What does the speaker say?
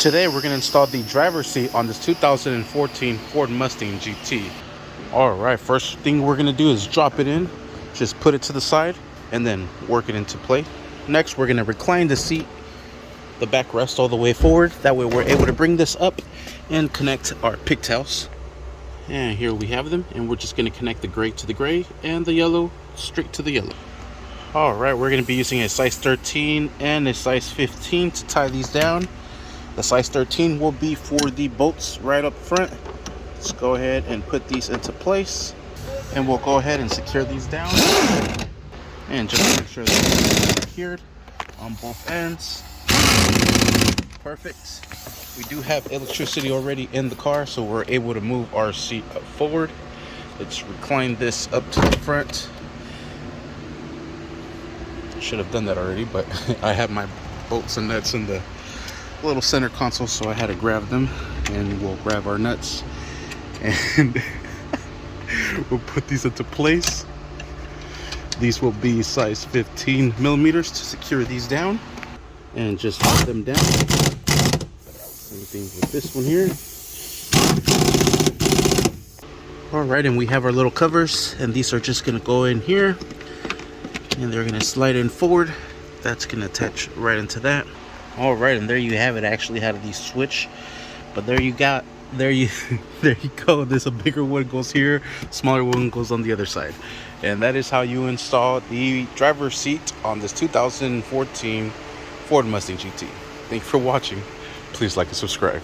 Today we're going to install the driver's seat on this 2014 Ford Mustang GT. Alright, first thing we're going to do is drop it in, just put it to the side, and then work it into play. Next, we're going to recline the seat, the backrest all the way forward. That way we're able to bring this up and connect our pigtails. And here we have them, and we're just going to connect the gray to the gray and the yellow straight to the yellow. Alright, we're going to be using a size 13 and a size 15 to tie these down. The size 13 will be for the bolts right up front. Let's go ahead and put these into place, and we'll go ahead and secure these down, and just make sure they're secured on both ends. Perfect. We do have electricity already in the car, so we're able to move our seat up forward. Let's recline this up to the front. Should have done that already, but I have my bolts and nuts in the little center console, so I had to grab them, and we'll grab our nuts and we'll put these into place. These will be size 15 millimeters to secure these down, and just put them down. Same thing with this one here. All right, and we have our little covers, and these are just going to go in here, and they're going to slide in forward. That's going to attach right into that. All right, and there you have it. I actually had these switch, but there you go. There's a bigger one goes here, smaller one goes on the other side, and that is how you install the driver's seat on this 2014 Ford Mustang GT. Thank you for watching. Please like and subscribe.